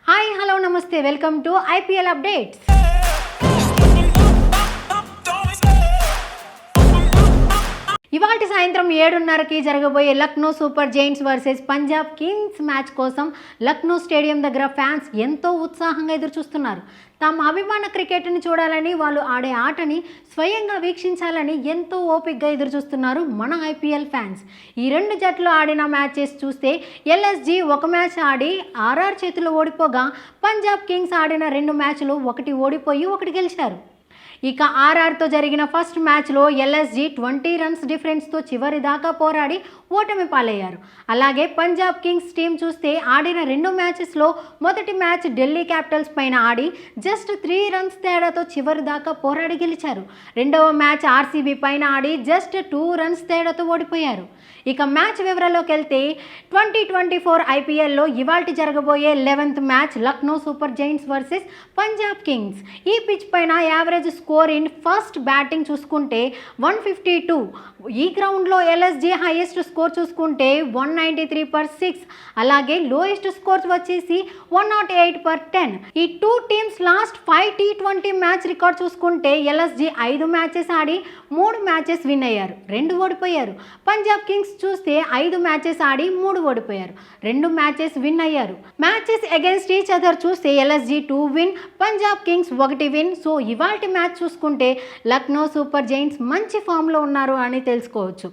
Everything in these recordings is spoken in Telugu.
హాయ్ హలో నమస్తే వెల్కమ్ టు ఐపీఎల్ అప్డేట్స్. ఇవాళ సాయంత్రం 7:30కి జరగబోయే Lucknow Super Giants versus Punjab Kings match కోసం లక్నో స్టేడియం దగ్గర ఫ్యాన్స్ ఎంతో ఉత్సాహంగా ఎదురుచూస్తున్నారు. తమ అభిమాన క్రికెట్ని చూడాలని, వాళ్ళు ఆడే ఆటని స్వయంగా వీక్షించాలని ఎంతో ఓపికగా ఎదురుచూస్తున్నారు మన ఐపీఎల్ ఫ్యాన్స్. ఈ రెండు జట్లు ఆడిన మ్యాచెస్ చూస్తే ఎల్ఎస్జీ ఒక మ్యాచ్ ఆడి ఆర్ఆర్ చేతిలో ఓడిపోగా, పంజాబ్ కింగ్స్ ఆడిన 2 మ్యాచ్లు ఒకటి ఓడిపోయి ఒకటి గెలిచారు. ఇక ఆర్ఆర్తో జరిగిన ఫస్ట్ మ్యాచ్లో ఎల్ఎస్జీ 20 రన్స్ డిఫరెన్స్తో చివరి దాకా పోరాడి ఓటమి పాలయ్యారు. అలాగే పంజాబ్ కింగ్స్ టీం చూస్తే ఆడిన 2 మ్యాచెస్లో మొదటి మ్యాచ్ ఢిల్లీ క్యాపిటల్స్ పైన ఆడి జస్ట్ 3 రన్స్ తేడాతో చివరి దాకా పోరాడి గెలిచారు. రెండవ మ్యాచ్ ఆర్సీబీ పైన ఆడి జస్ట్ 2 రన్స్ తేడాతో ఓడిపోయారు. ఇక మ్యాచ్ వివరాల్లోకి వెళ్తే 2024 ఐపీఎల్లో ఇవాల్టి జరగబోయే 11th match Lucknow Super Giants versus Punjab Kings. ఈ పిచ్ పైన average score in first batting చూసుకుంటే 152. ఈ గ్రౌండ్లో ఎల్ఎస్జీ హైయెస్ట్ స్కోర్ చూసుకుంటే 193/6, అలాగే లోయెస్ట్ స్కోర్స్ వచ్చేసి 108/10. ఈ 2 teams last 5 T20 match record చూసుకుంటే ఎల్ఎస్జీ 5 మ్యాచెస్ ఆడి 3 మ్యాచెస్ విన్ అయ్యారు, 2 ఓడిపోయారు. పంజాబ్ కింగ్స్ చూస్తే 5 మ్యాచెస్ ఆడి 3 ఓడిపోయారు, 2 మ్యాచెస్ విన్ అయ్యారు. మ్యాచెస్ అగైన్స్ట్ ఈచ్ అదర్ చూస్తే LSG 2 win, Punjab Kings 1 win. So ఇవాల్టి మ్యాచ్ చూసుకుంటే లక్నో సూపర్ జైంట్స్ మంచి ఫామ్లో ఉన్నారు అని తెలుసుకోవచ్చు.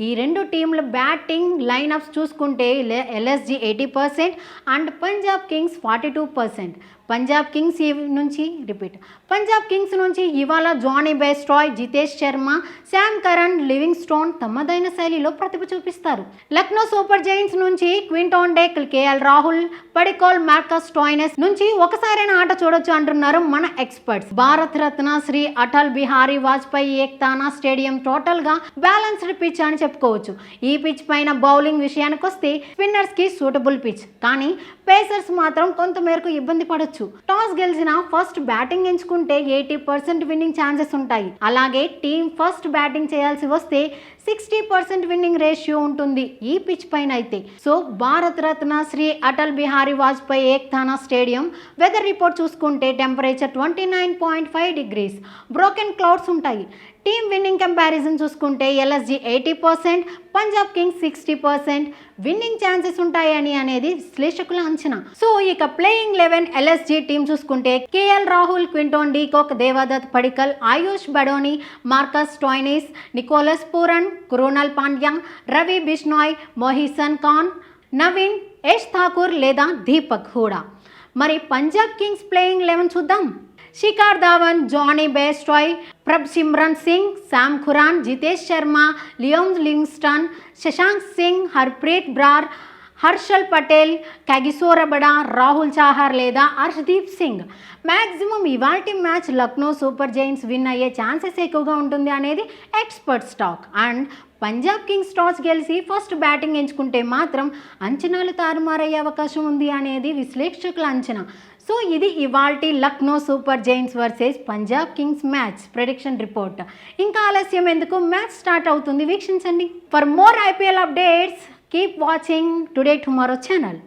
ఈ 2 టీంల బ్యాటింగ్ లైనప్స్ చూసుకుంటే LSG 80% and Punjab Kings 42%. Punjab Kings నుంచి ఇవాళ Jonny Bairstow, Jitesh Sharma, Sam Curran, Livingstone తమదైన శైలిలో ప్రతిభ చూపిస్తారు. లక్నో సూపర్ జైంట్స్ నుంచి Quinton de, KL Rahul, Padikkal, Marcus Stoinis నుంచి ఒకసారైనా ఆట చూడొచ్చు అంటున్నారు మన experts. Bharat Ratna Shri Atal Bihari Vajpayee Ekana stadium total గా బ్యాలెన్స్డ్ పిచ్ అని చెప్పుకోవచ్చు. ఈ పిచ్ పైన బౌలింగ్ విషయానికి వస్తే స్పిన్నర్స్ కి సూటబుల్ పిచ్, కానీ పేసర్స్ మాత్రం కొంతమేరకు ఇబ్బంది పడొచ్చు. టాస్ గెలిచిన ఫస్ట్ బ్యాటింగ్ ఎంచుకుంటే 80% విన్నింగ్ ఛాన్సెస్ ఉంటాయి. అలాగే టీం ఫస్ట్ బ్యాటింగ్ చేయాల్సి వస్తే 60% విన్నింగ్ రేషియో ఉంటుంది ఈ పిచ్ పైన అయితే. So Bharat Ratna Shri Atal Bihari Vajpayee Ekana stadium weather report చూసుకుంటే టెంపరేచర్ 29.5 degrees, బ్రోకెన్ క్లౌడ్స్ ఉంటాయి. టీమ్ విన్నింగ్ కంపారిజన్ చూసుకుంటే LSG 80%, Punjab Kings 60% winning chances ఉంటాయని అనేది విశ్లేషకుల అంచనా. సో ఇక ప్లేయింగ్ 11 ఎల్ఎస్జీ టీం చూసుకుంటే KL Rahul, Quinton de Kock, Devdutt Padikkal, Ayush Badoni, Marcus Stoinis, Nicholas Pooran, Krunal Pandya, Ravi Bishnoi, Mohsin Khan, Naveen, Yash Thakur లేదా దీపక్ హూడా. మరి పంజాబ్ కింగ్స్ ప్లేయింగ్ 11 చూద్దాం. Shikhar Dhawan, Jonny Bairstow, Prabhsimran Singh, Sam Curran, Jitesh Sharma, Liam Livingstone, Shashank Singh, Harpreet Brar, Harshal Patel, Kagiso Rabada, Rahul Chahar లేదా హర్షదీప్ సింగ్. మ్యాక్సిమం ఇవాల్టి match Lucknow Super Giants win అయ్యే ఛాన్సెస్ ఎక్కువగా ఉంటుంది అనేది experts talk. And Punjab Kings toss గెలిచి ఫస్ట్ బ్యాటింగ్ ఎంచుకుంటే మాత్రం అంచనాలు తారుమారయ్యే అవకాశం ఉంది అనేది విశ్లేషకుల అంచనా. సో ఇది ఇవాల్టి Lucknow Super Giants versus Punjab Kings match prediction report. ఇంకా ఆలస్యం ఎందుకు, మ్యాచ్ స్టార్ట్ అవుతుంది, వీక్షించండి. For more IPL updates keep watching today tomorrow channel.